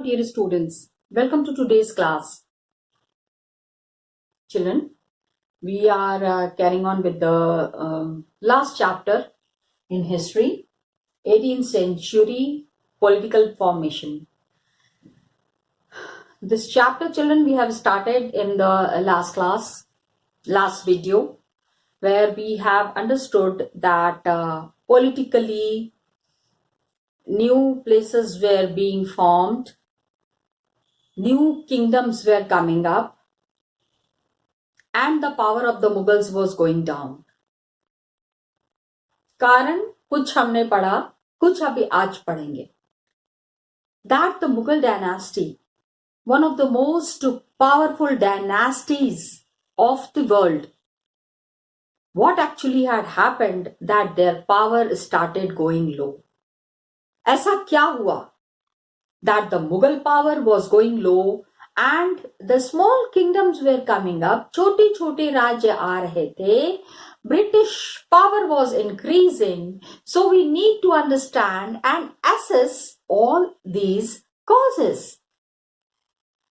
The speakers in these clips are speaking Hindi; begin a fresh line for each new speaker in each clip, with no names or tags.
dear students. Welcome to today's class. Children, we are carrying on with the last chapter in history, 18th century political formation. This chapter, children, we have started in the last video, where we have understood that politically new places were being formed, new kingdoms were coming up, and the power of the Mughals was going down. कारण कुछ हमने पढ़ा, कुछ अभी आज पढ़ेंगे. That the Mughal dynasty, one of the most powerful dynasties of the world, what actually had happened that their power started going low. ऐसा क्या हुआ that the Mughal power was going low and the small kingdoms were coming up, छोटे छोटे राज्य आ रहे थे, British power was increasing, so we need to understand and assess all these causes.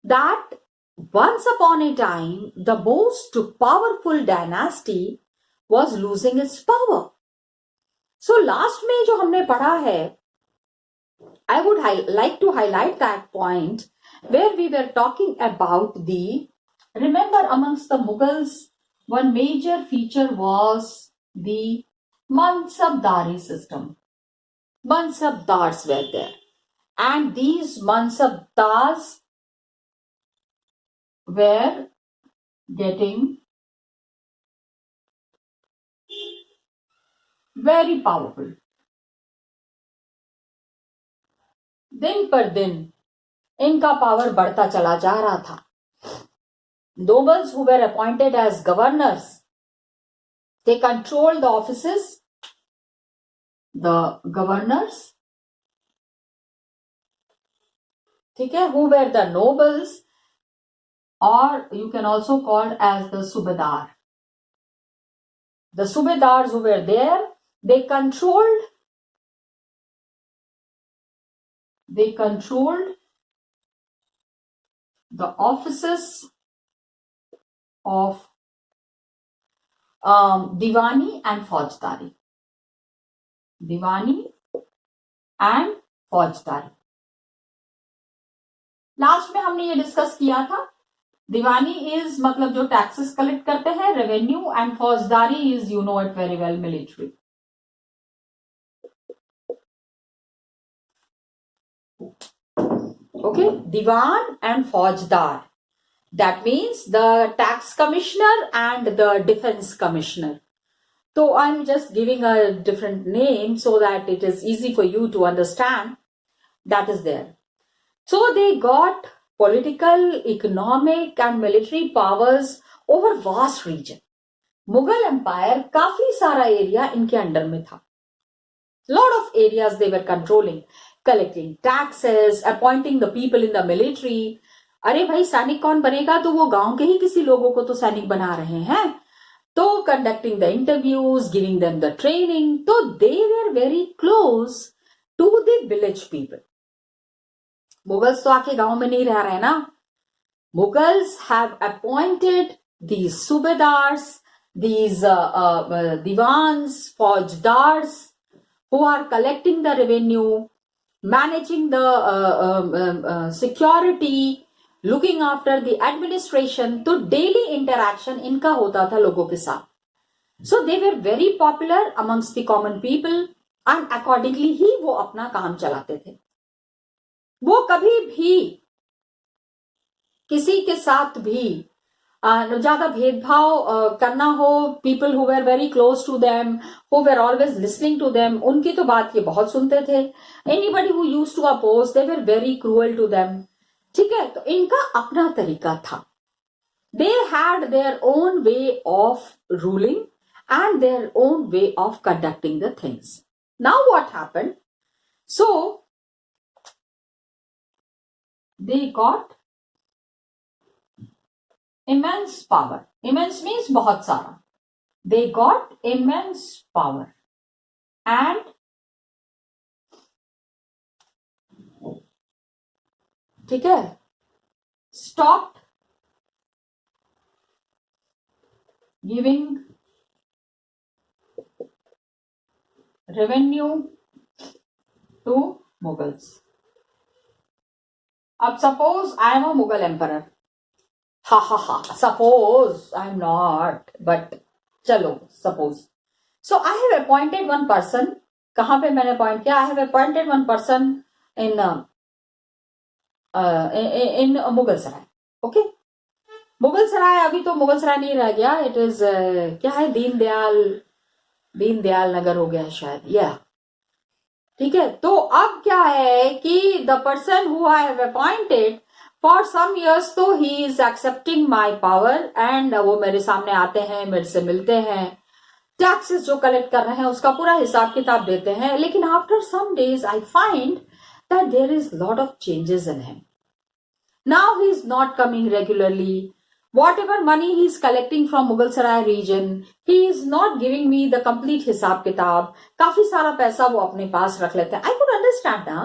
That once upon a time, the most powerful dynasty was losing its power. So last में जो हमने पढ़ा है, I would like to highlight that point where we were talking about remember amongst the Mughals, one major feature was the Mansabdari system. Mansabdars were there. And these Mansabdars were getting very powerful. दिन पर दिन इनका पावर बढ़ता चला जा रहा था. Nobles who were appointed as governors, they controlled the offices. The governors, ठीक है, who were the nobles, or you can also call as the subedar. The subedars who were there, they controlled the offices of Diwani and Faujdari. Diwani and Faujdari. Last में हमने ये डिस्कस किया था. दीवानी इज मतलब जो टैक्सेस कलेक्ट करते हैं, रेवेन्यू, एंड फौजदारी is, you know it very well, military. Okay, Diwan and Fajdar. That means the tax commissioner and the defense commissioner. So I'm just giving a different name so that it is easy for you to understand. That is there. So they got political, economic and military powers over vast region. Mughal Empire काफी सारा एरिया इनके अंडर में था. Lot of areas they were controlling, collecting taxes, appointing the people in the military. अरे भाई सैनिक कौन बनेगा, तो वो गांव के ही किसी लोगों को तो सैनिक बना रहे हैं. तो conducting the interviews, giving them the training. तो they were very close to the village people. Mughals तो आके गांव में नहीं रह रहे ना. Mughals have appointed these subedars, these divans, faujdars, who are collecting the revenue, managing the security, looking after the administration. तो daily interaction इनका होता था लोगों के साथ. So they were very popular amongst the common people and accordingly ही वो अपना काम चलाते थे. वो कभी भी किसी के साथ भी ज्यादा भेदभाव करना हो, people who were very close to them, who were always listening to them, उनकी तो बात ये बहुत सुनते थे. Anybody who used to oppose, they were very cruel to them. ठीक है, तो इनका अपना तरीका था. They had their own way of ruling and their own way of conducting the things. Now what happened? So they got immense power. Immense means बहुत सारा. They got immense power and ठीक है, stop giving revenue to Mughals. अब suppose I am a Mughal emperor, हा हा हा, suppose I am not, but चलो suppose. So I have appointed one person. कहां पे मैंने अपॉइंट किया? I have appointed one person in in Mughal Sarai. Okay, Mughal Sarai अभी तो मुगल सराय नहीं रह गया, इट इज क्या है, दीनदयाल नगर हो गया है शायद, या ठीक है. तो अब क्या है कि the person who I have appointed for some years, तो he is accepting my power and वो मेरे सामने आते हैं, मेरे से मिलते हैं, टैक्सेस जो कलेक्ट कर रहे हैं उसका पूरा हिसाब किताब देते हैं. लेकिन after some days I find that there is lot of changes in him. Now he is not coming regularly. Whatever money he is collecting from Mughal Sarai region, he is not giving me the complete हिसाब किताब. काफी सारा पैसा वो अपने पास रख लेते हैं. I could understand now.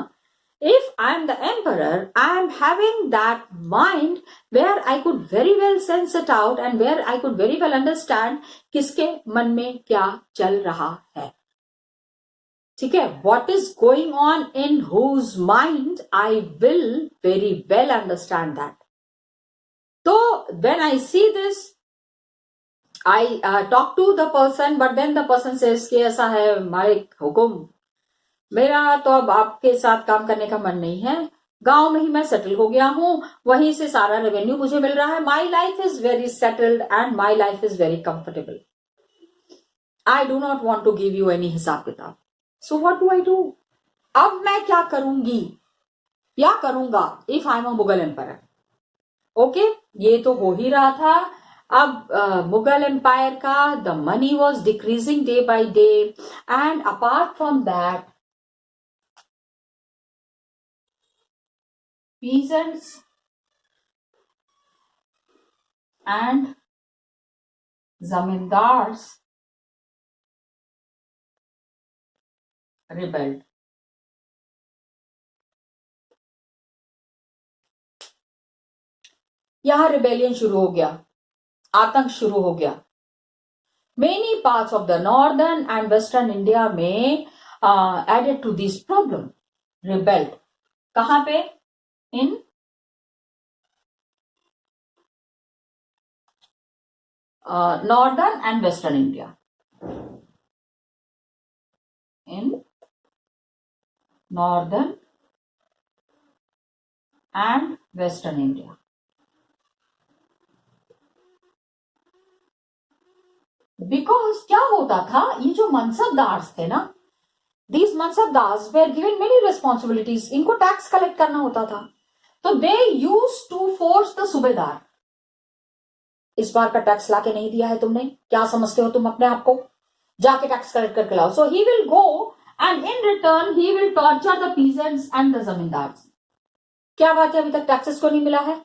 If I am the emperor, I am having that mind where I could very well sense it out and where I could very well understand किसके मन में क्या चल रहा है. ठीक है, what is going on in whose mind, I will very well understand that. So when I see this, I talk to the person, but then the person says कि ऐसा है मालिक हुकुम, मेरा तो अब आपके साथ काम करने का मन नहीं है, गांव में ही मैं सेटल हो गया हूं, वहीं से सारा रेवेन्यू मुझे मिल रहा है, my life is very settled and my life is very comfortable. I do not want to give you any हिसाब किताब. So what do I do? अब मैं क्या करूंगी या करूंगा if I am a Mughal empire? Okay, ये तो हो ही रहा था. अब मुगल एम्पायर का the money was decreasing day by day, and apart from that peasants and zamindars rebelled. यहां रिबेलियन शुरू हो गया, आतंक शुरू हो गया. Many parts of the northern and western India में added to this problem, rebelled. कहां पे? In northern and western India. In northern and western India. Because क्या होता था, ये जो मनसबदार्स थे ना, these mansabdars were given many responsibilities. इनको टैक्स कलेक्ट करना होता था, तो they use to force the subedar. इस बार का टैक्स लाके नहीं दिया है तुमने, क्या समझते हो तुम अपने आप को, जाके टैक्स कलेक्ट करके लाओ. So he will go and in return he will torture the peasants and the zamindars. क्या बात है, अभी तक टैक्सेस को नहीं मिला है?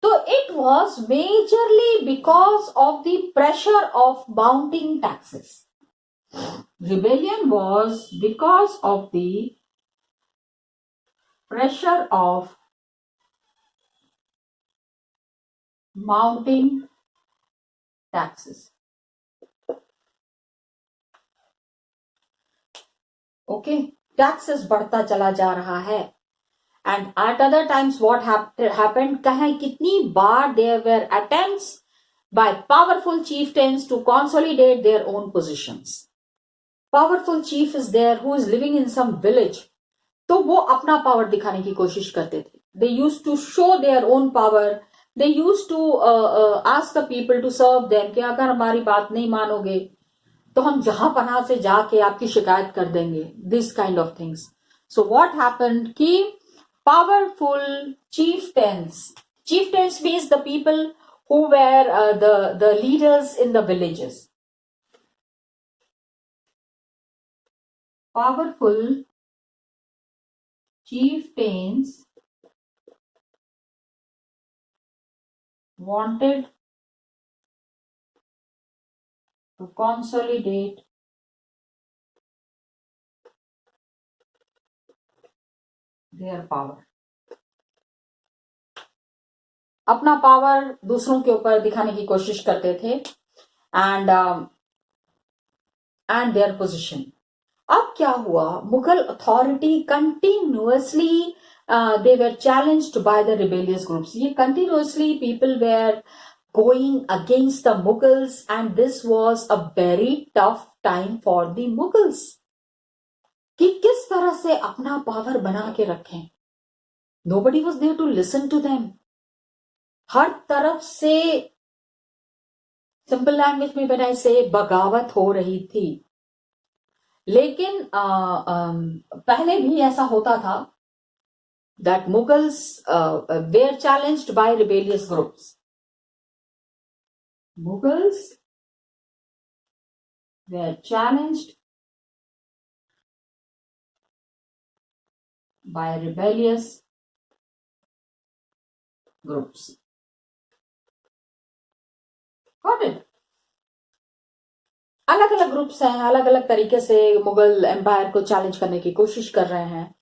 तो it was majorly because of the pressure of mounting taxes. Rebellion was because of the pressure of mounting taxes. Okay, taxes बढ़ता चला जा रहा है. And at other times what happened, कहें कितनी बार there were attempts by powerful chieftains to consolidate their own positions. Powerful chief is there who is living in some village, तो वो अपना पावर दिखाने की कोशिश करते थे. दे use to show their own power. They used to ask the people to serve them कि अगर हमारी बात नहीं मानोगे तो हम जहां पनाह से जाके आपकी शिकायत कर देंगे. This kind of things. So what happened कि powerful chieftains means the people who were the leaders in the villages. Powerful chieftains wanted to consolidate their power. अपना पावर दूसरों के ऊपर दिखाने की कोशिश करते थे एंड देयर पोजीशन. अब क्या हुआ, Mughal authority continuously they were challenged by the rebellious groups. ये continuously people were going against the Mughals and this was a very tough time for the Mughals. कि किस तरह से अपना पावर बना के रखें. Nobody was there to listen to them. हर तरफ से सिंपल लैंग्वेज में बनाए से बगावत हो रही थी. लेकिन पहले भी ऐसा होता था that Mughals were challenged by rebellious groups. Mughals were challenged by rebellious groups. Got it? अलग अलग ग्रुप्स हैं, अलग अलग तरीके से मुगल एम्पायर को चैलेंज करने की कोशिश कर रहे हैं,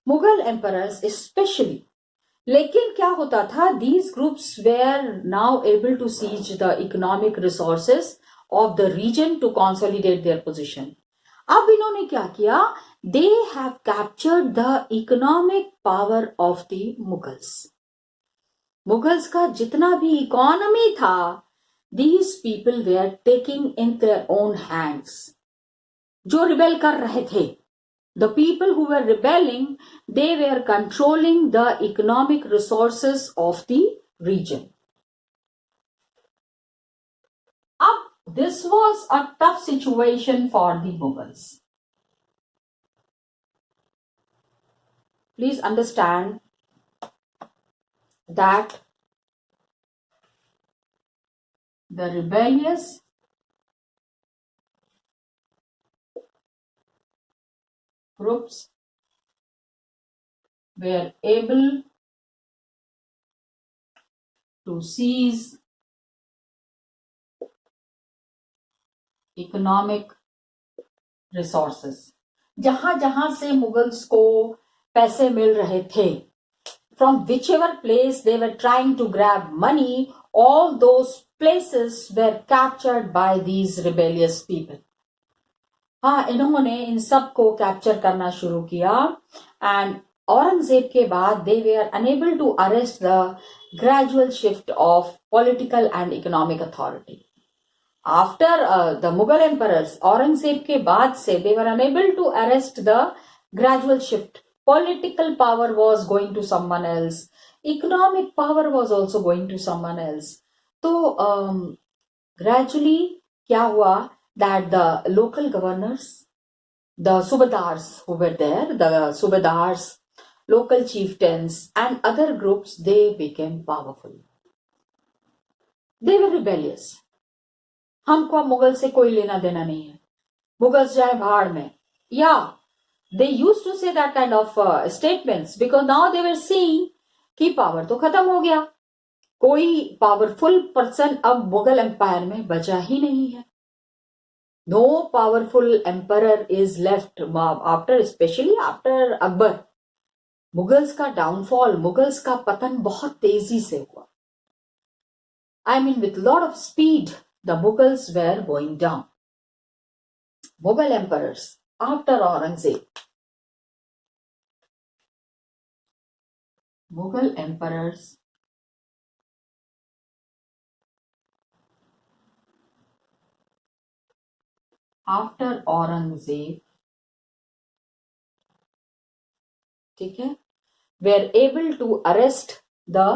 मुगल एम्पायर्स स्पेशली. लेकिन क्या होता था, these groups were now able to seize the economic resources of the region to consolidate their position. अब इन्होंने क्या किया, they have captured the economic power of the Mughals. Mughals का जितना भी इकोनॉमी था, these people were taking in their own hands. जो रिबेल कर रहे थे, the people who were rebelling, they were controlling the economic resources of the region. अब this was a tough situation for the Mughals. Please understand that the rebellious groups were able to seize economic resources. जहां जहां से मुगल्स को पैसे मिल रहे थे, from whichever place they were trying to grab money, all those places were captured by these rebellious people. हाँ, इन्होंने इन सब को कैप्चर करना शुरू किया एंड औरंगजेब के बाद they were unable to arrest the gradual shift of political and economic authority. After the Mughal emperors, Aurangzeb के बाद से they were unable to arrest the gradual shift. Political power was going to someone else. Economic power was also going to someone else. तो gradually क्या हुआ, that the local governors, the subadars who were there, the subadars, local chieftains and other groups, they became powerful. They were rebellious. हमको मुगल से कोई लेना देना नहीं है, मुगल जाए भाड़ में. Yeah, they used to say that kind of statements because now they were seeing कि पावर तो खत्म हो गया, कोई पावरफुल पर्सन अब मुगल एम्पायर में बचा ही नहीं है. No powerful emperor is left after, especially after Akbar. Mughals का डाउनफॉल, मुगल्स का पतन बहुत तेजी से हुआ. I mean with lot of speed the Mughals were going down. Mughal emperors after Aurangzeb. Mughal emperors after Aurangzeb, ठीक है, were able to arrest the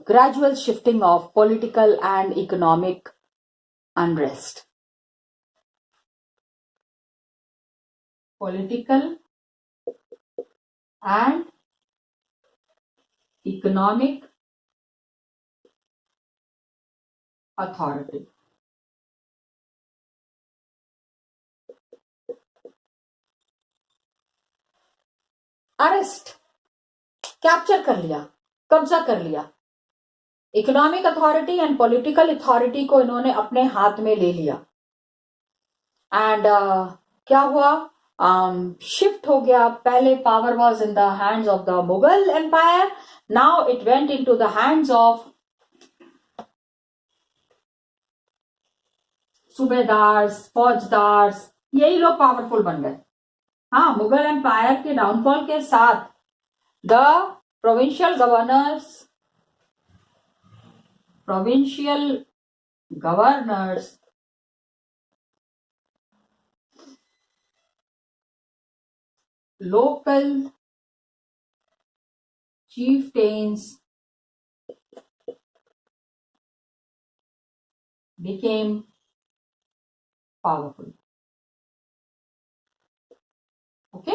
gradual shifting of political and economic unrest. Political and economic authority. Arrest, capture कर लिया, कब्जा कर लिया. Economic authority and political authority को इन्होंने अपने हाथ में ले लिया। एंड क्या हुआ, शिफ्ट हो गया। पहले power was in the hands of the Mughal empire, now it went into the hands of subedars, faujdars, यही लोग पावरफुल बन गए। हाँ, मुगल एम्पायर के डाउनफॉल के साथ the provincial governors local chieftains became powerful. Okay,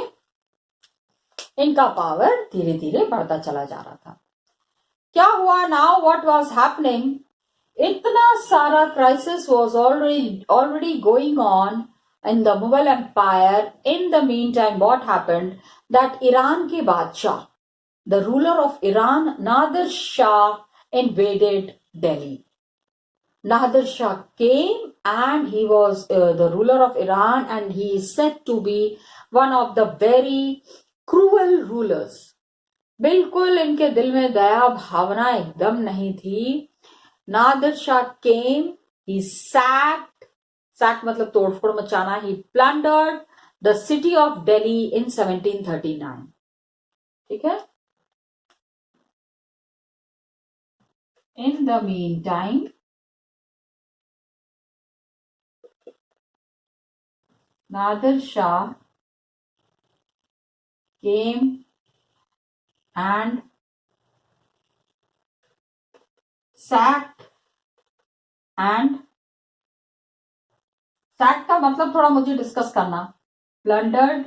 इनका पावर धीरे धीरे बढ़ता चला जा रहा था। क्या हुआ, नाउ व्हाट वाज हैपनिंग, इतना सारा crisis was already going on in the Mughal Empire. In the meantime, what happened, that Iran ke Badshah, the ruler of Iran, Nadir Shah, invaded Delhi. Nadir Shah came and he was the ruler of Iran, and he is said to be one of the very cruel rulers. बिल्कुल इनके दिल में दया भावना एकदम नहीं थी। Nadir Shah came, he sacked मतलब तोड़फोड़ मचाना, he plundered the city of Delhi in 1739. ठीक है। In the meantime, Nadir Shah came and sacked का मतलब थोड़ा मुझे डिस्कस करना। Plundered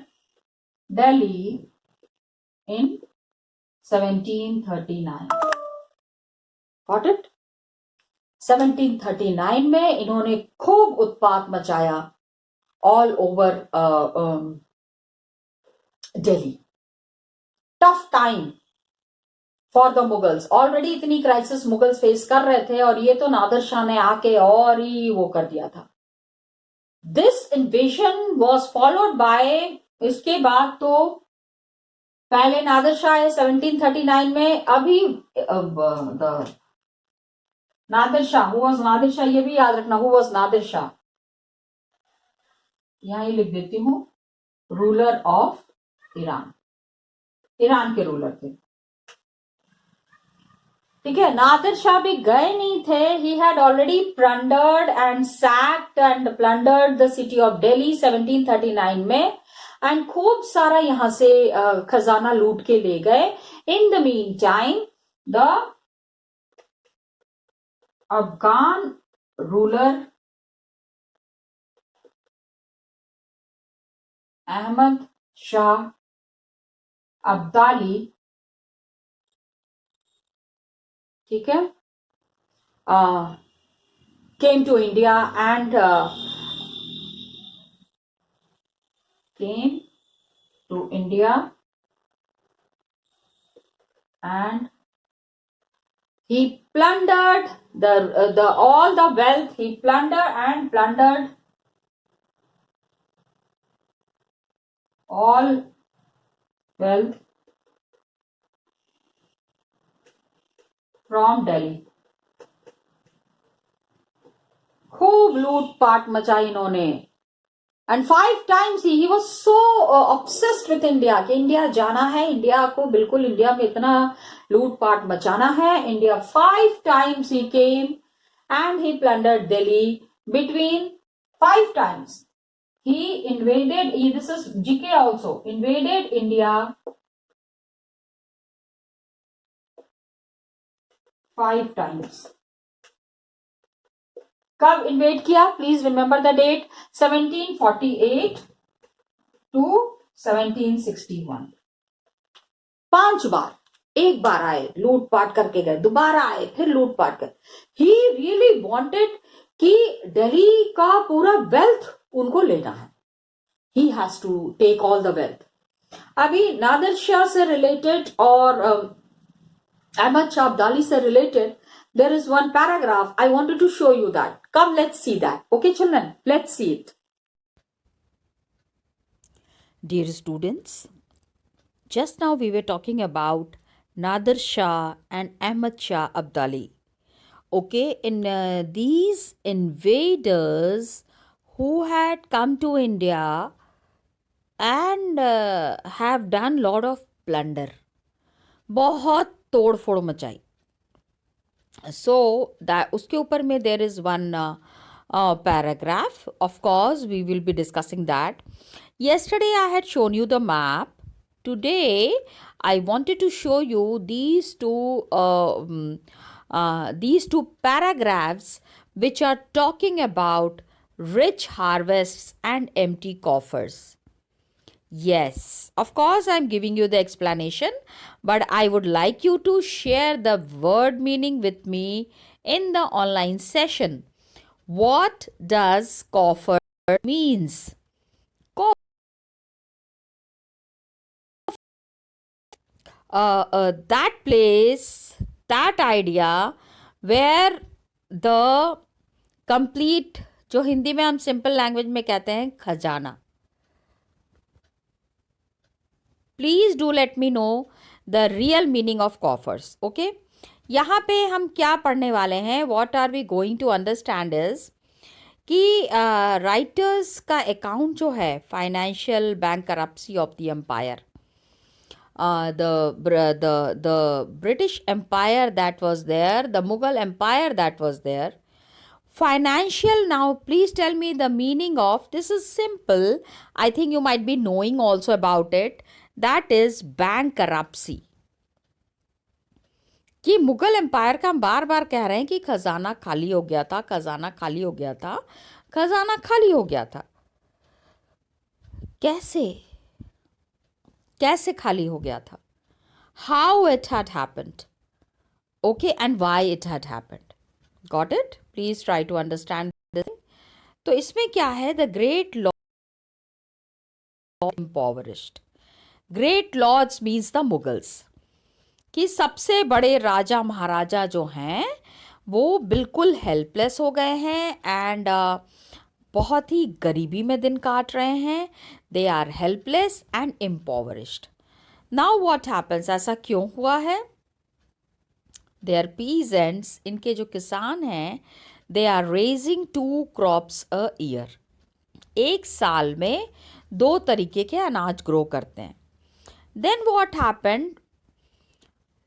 Delhi in 1739। Got it? 1739 में इन्होंने खूब उत्पात मचाया all over Delhi. Tough time for the Mughals. Already इतनी क्राइसिस मुगल्स फेस कर रहे थे और ये तो नादिर शाह ने आके और ही वो कर दिया था। This invasion was followed by, इसके बाद तो पहले नादिर शाह है 1739 में, अभी नादिर शाह, who was नादिर शाह, ये भी याद रखना, who was नादिर शाह, यहां ये लिख देती हूं, रूलर ऑफ ईरान, ईरान के रूलर थे। ठीक है, नादिर शाह भी गए नहीं थे। He had already plundered and sacked and plundered the city of Delhi 1739 में, एंड खूब सारा यहां से खजाना लूट के ले गए। In the mean time the Afghan ruler Ahmad Shah Abdali, ठीक है, came to India and he plundered the all the wealth. He plundered all wealth from Delhi. खूब लूटपाट मचाई इन्होंने। And 5 times he was so obsessed with India कि इंडिया जाना है, इंडिया को बिल्कुल, इंडिया में इतना लूटपाट मचाना है। India 5 times he came and he plundered Delhi. Between 5 times he invaded, this is GK also, invaded India 5 times। कब इन्वेड किया? Please remember the date, 1748 to 1761। 5 बार, एक बार आए, लूटपाट करके गए, दोबारा आए, फिर लूटपाट कर। ही रियली वांटेड कि दिल्ली का पूरा वेल्थ उनको लेना है। He has to take all the wealth. अभी नादिर शाह से रिलेटेड और अहमद शाह अब्दाली से related there is one paragraph. I wanted to show you that. Come, let's see that. Okay, children, let's see it.
Dear students, just now we were talking about Nadir Shah and Ahmad Shah Abdali. Okay, in these invaders who had come to India and have done lot of plunder, बहुत तोड़ फोड़ मचाई. So that उसके ऊपर में there is one paragraph. Of course, we will be discussing that. Yesterday I had shown you the map. Today I wanted to show you these two paragraphs which are talking about rich harvests and empty coffers. Yes, of course, I'm giving you the explanation, but I would like you to share the word meaning with me in the online session. What does coffer means? That place, that idea where the complete, जो हिंदी में हम सिंपल लैंग्वेज में कहते हैं खजाना. Please do let me know the real meaning of coffers. Okay, यहाँ पे हम क्या पढ़ने वाले हैं, what are we going to understand is कि राइटर्स का अकाउंट जो है financial bankruptcy of the empire, the British Empire that was there, the Mughal Empire that was there. Financial, now please tell me the meaning of this. Is simple. I think you might be knowing also about it. That is bankruptcy. कि मुगल एम्पायर का हम बार बार कह रहे हैं कि खजाना खाली हो गया था, खजाना खाली हो गया था, खजाना खाली हो गया था. कैसे खाली हो गया था? How it had happened. Okay, and why it had happened. Got it? Please try to understand this. तो इसमें क्या है? The great lords impoverished. Great lords means the Mughals. कि सबसे बड़े राजा महाराजा जो हैं वो बिल्कुल हेल्पलेस हो गए हैं एंड बहुत ही गरीबी में दिन काट रहे हैं. They are helpless and impoverished. Now what happens, ऐसा क्यों हुआ है? दे आर पीजेंट्स, इनके जो किसान हैं, they are raising 2 crops a year. एक साल में 2 तरीके के अनाज ग्रो करते हैं. देन व्हाट हैपेंड,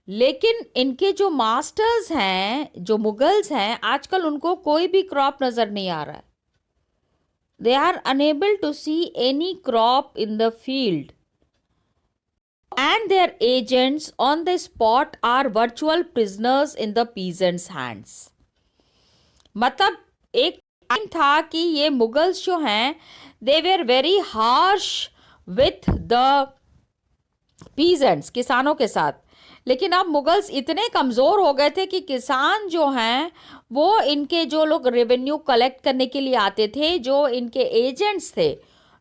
लेकिन इनके जो मास्टर्स हैं, जो मुगल्स हैं, आजकल उनको कोई भी क्रॉप नजर नहीं आ रहा है. They are unable to see any crop in the field. And their agents on the spot are virtual prisoners in the peasants' hands. मतलब एक टाइम था कि ये मुगल्स जो हैं, they were very harsh with the peasants, किसानों के साथ. लेकिन अब मुगल्स इतने कमज़ोर हो गए थे कि किसान जो हैं वो इनके जो लोग रेवेन्यू कलेक्ट करने के लिए आते थे, जो इनके एजेंट्स थे,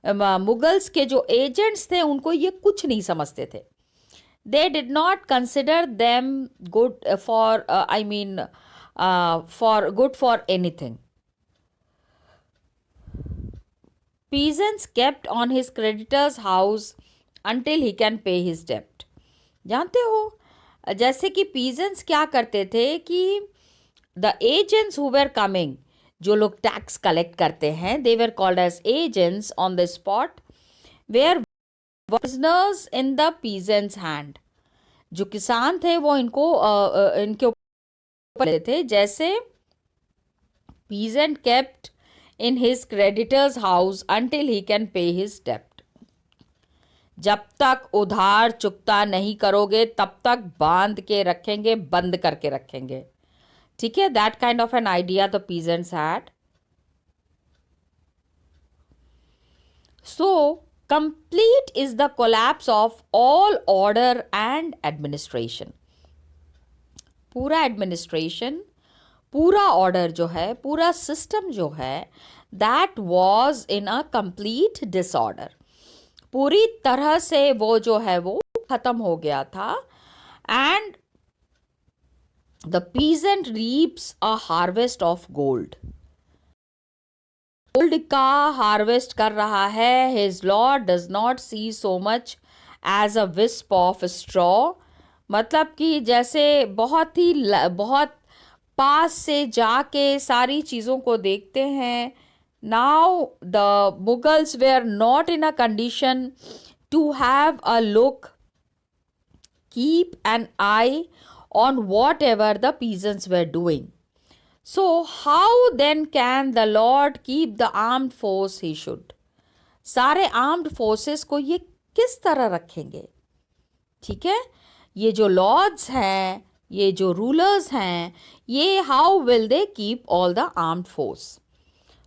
मुगल्स के जो एजेंट्स थे, उनको ये कुछ नहीं समझते थे. They did not consider them good for good for anything. Peasants kept on his creditor's house until he can pay his debt. जानते हो, जैसे कि पीजेंट्स क्या करते थे कि the agents who were coming, जो लोग टैक्स कलेक्ट करते हैं, they were called as agents on the spot, were prisoners in the peasants hand. जो किसान थे वो इनको इनके ऊपर थे. जैसे peasant kept in his creditors house until he can pay his डेप्ट. जब तक उधार चुकता नहीं करोगे तब तक बांध के रखेंगे, बंद करके रखेंगे. ठीक है, that kind of an idea the peasants had. So complete is the collapse of all order and administration. पूरा एडमिनिस्ट्रेशन, पूरा ऑर्डर जो है, पूरा सिस्टम जो है, that was in a complete disorder. पूरी तरह से वो जो है वो खत्म हो गया था. And the peasant reaps a harvest of gold. Gold का हार्वेस्ट कर रहा है. His lord does not see so much as a wisp of straw. मतलब कि जैसे बहुत पास से जाके सारी चीज़ों को देखते हैं. Now the Mughals were not in a condition to have a look, keep an eye on whatever the peasants were doing. So how then can the Lord keep the armed force he should? सारे आर्म्ड फोर्सेस को ये किस तरह रखेंगे? ठीक है, ये जो लॉर्ड्स हैं, ये जो रूलर्स हैं, ये how will they keep all the armed force?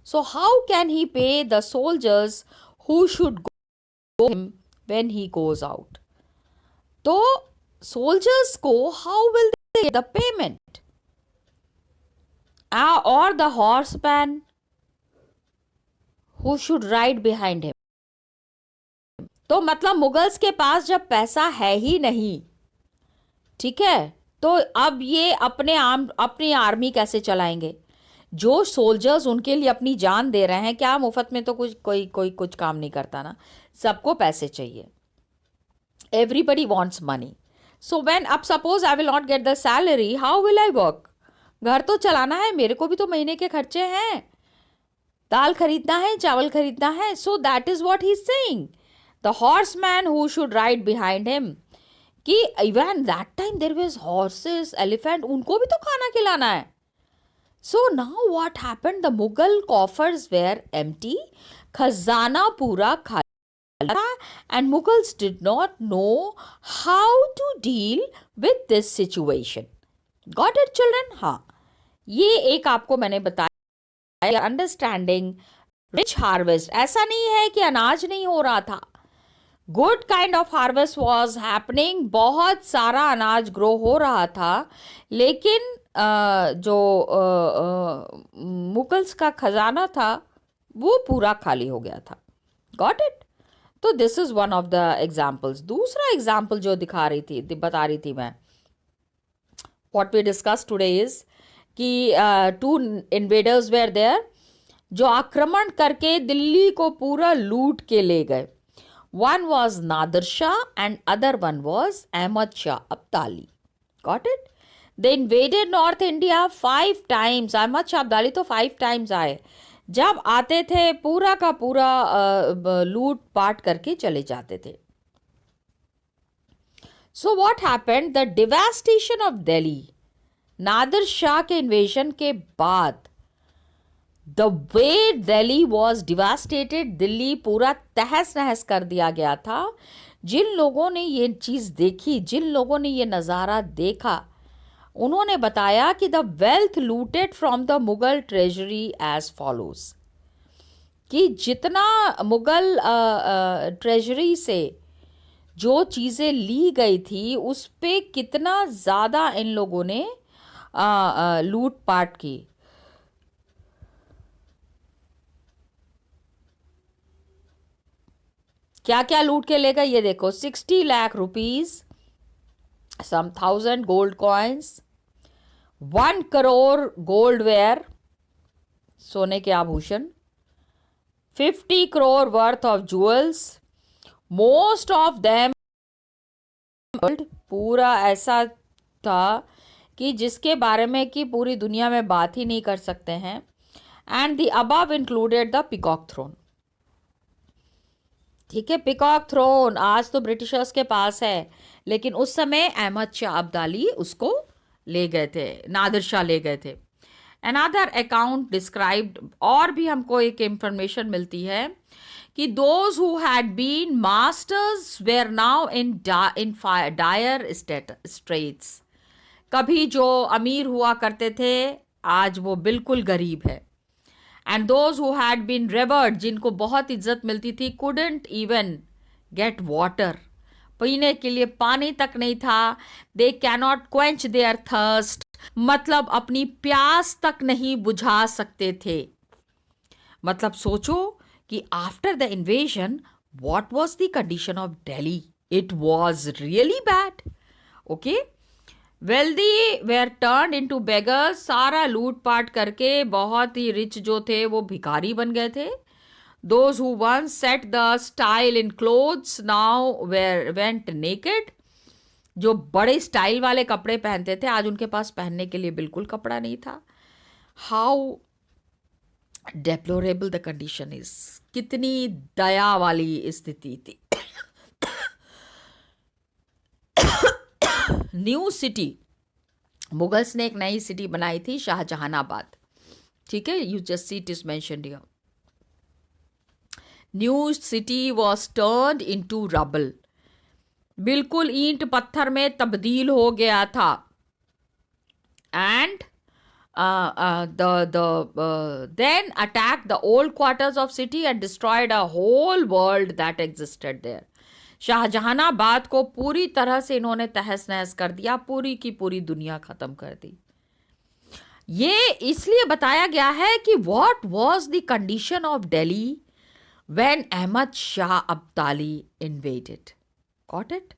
So how can he pay the soldiers who should go him when he goes out? तो सोल्जर्स को how will they get the payment? Or the horseman who should ride behind him. तो मतलब मुगल्स के पास जब पैसा है ही नहीं, ठीक है, तो अब ये अपनी आर्मी कैसे चलाएंगे? जो सोल्जर्स उनके लिए अपनी जान दे रहे हैं, क्या मुफ्त में तो कोई कुछ काम नहीं करता ना, सबको पैसे चाहिए. Everybody wants money. So when अब suppose I will not get the salary, how will I work? घर तो चलाना है, मेरे को भी तो महीने के खर्चे हैं, दाल खरीदना है, चावल खरीदना है. So that is what he is saying. The horseman who should ride behind him, कि even that time there was horses, elephant, उनको भी तो खाना खिलाना है. So now what happened? The Mughal coffers were empty, खजाना पूरा खाली था, and Mughals did not know how to deal with this situation. Got it children? हाँ, ये एक आपको मैंने बताया अंडरस्टैंडिंग रिच हार्वेस्ट. ऐसा नहीं है कि अनाज नहीं हो रहा था. Good kind of harvest was happening. बहुत सारा अनाज ग्रो हो रहा था, लेकिन जो मुगल्स का खजाना था वो पूरा खाली हो गया था. Got it? तो this is one of the examples. दूसरा एग्जाम्पल जो बता रही थी मैं, what we discussed today is कि two invaders were there, जो आक्रमण करके दिल्ली को पूरा लूट के ले गए. One was Nadir Shah and other one was Ahmad Shah Abdali. Got it? They invaded North India 5 times. Ahmad Shah Abdali तो 5 times आए. जब आते थे पूरा का पूरा लूट पाट करके चले जाते थे. So what happened? The devastation of Delhi, Nadir Shah के इन्वेजन के बाद, the way Delhi was devastated, Delhi पूरा तहस नहस कर दिया गया था. जिन लोगों ने ये चीज़ देखी, जिन लोगों ने ये नज़ारा देखा, उन्होंने बताया कि the wealth looted from the Mughal treasury as follows, कि जितना मुगल ट्रेजरी से जो चीज़ें ली गई थी उस पे कितना ज़्यादा इन लोगों ने लूट पाट की. क्या क्या लूट के ले गए ये देखो. 60 lakh rupees, some 1000 gold coins, 1 crore gold ware, सोने के आभूषण, 50 crore worth of jewels, most of them पूरा ऐसा था कि जिसके बारे में कि पूरी दुनिया में बात ही नहीं कर सकते हैं. And the above included the peacock throne. ठीक है, पिकॉक थ्रोन आज तो ब्रिटिशर्स के पास है, लेकिन उस समय अहमद शाह अब्दाली उसको ले गए थे, नादिर शाह ले गए थे. अनदर अकाउंट डिस्क्राइब्ड, और भी हमको एक इंफॉर्मेशन मिलती है कि those who had been masters were now in dire straits. कभी जो अमीर हुआ करते थे आज वो बिल्कुल गरीब है. And those who had been revered, जिनको बहुत इज्जत मिलती थी, कुडंट इवन गेट वाटर, पीने के लिए पानी तक नहीं था. They cannot quench their thirst, मतलब अपनी प्यास तक नहीं बुझा सकते थे. मतलब सोचो कि after the invasion what was the condition of Delhi. It was really bad. Okay, wealthy were turn into beggars, सारा लूट पाट करके बहुत ही रिच जो थे वो भिखारी बन गए थे. Those who once set the style in clothes now went naked. जो बड़े स्टाइल वाले कपड़े पहनते थे आज उनके पास पहनने के लिए बिल्कुल कपड़ा नहीं था. How deplorable the condition is. कितनी दया वाली स्थिति थी. न्यू सिटी, मुगल्स ने एक नई सिटी बनाई थी, शाहजहानाबाद. ठीक है, you just see it is mentioned here. New city was turned into rubble. बिल्कुल ईंट पत्थर में तब्दील हो गया था. And then attacked the old quarters of city and destroyed a whole world that existed there. Shahjahanabad को पूरी तरह से इन्होंने तहस नहस कर दिया, पूरी की पूरी दुनिया खत्म कर दी. ये इसलिए बताया गया है कि what was the condition of Delhi when Ahmad Shah Abdali invaded. Got it?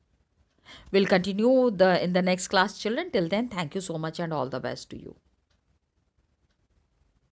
We'll continue in the next class, children. Till then, thank you so much and all the best to you.